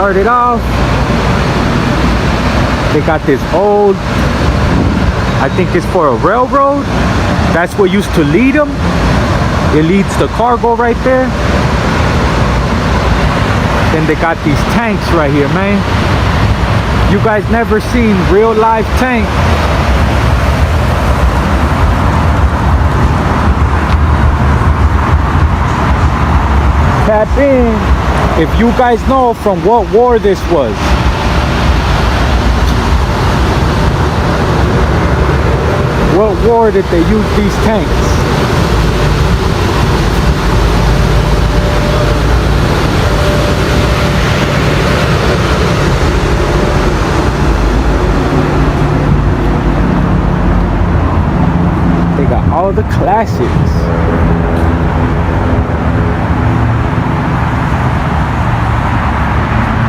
started off. They got this old, I think it's for a railroad. That's what used to lead them. It leads the cargo right there. Then they got these tanks right here, man. You guys never seen real live tank. Tap in if you guys know from what war this was. What war did they use these tanks? They got all the classics.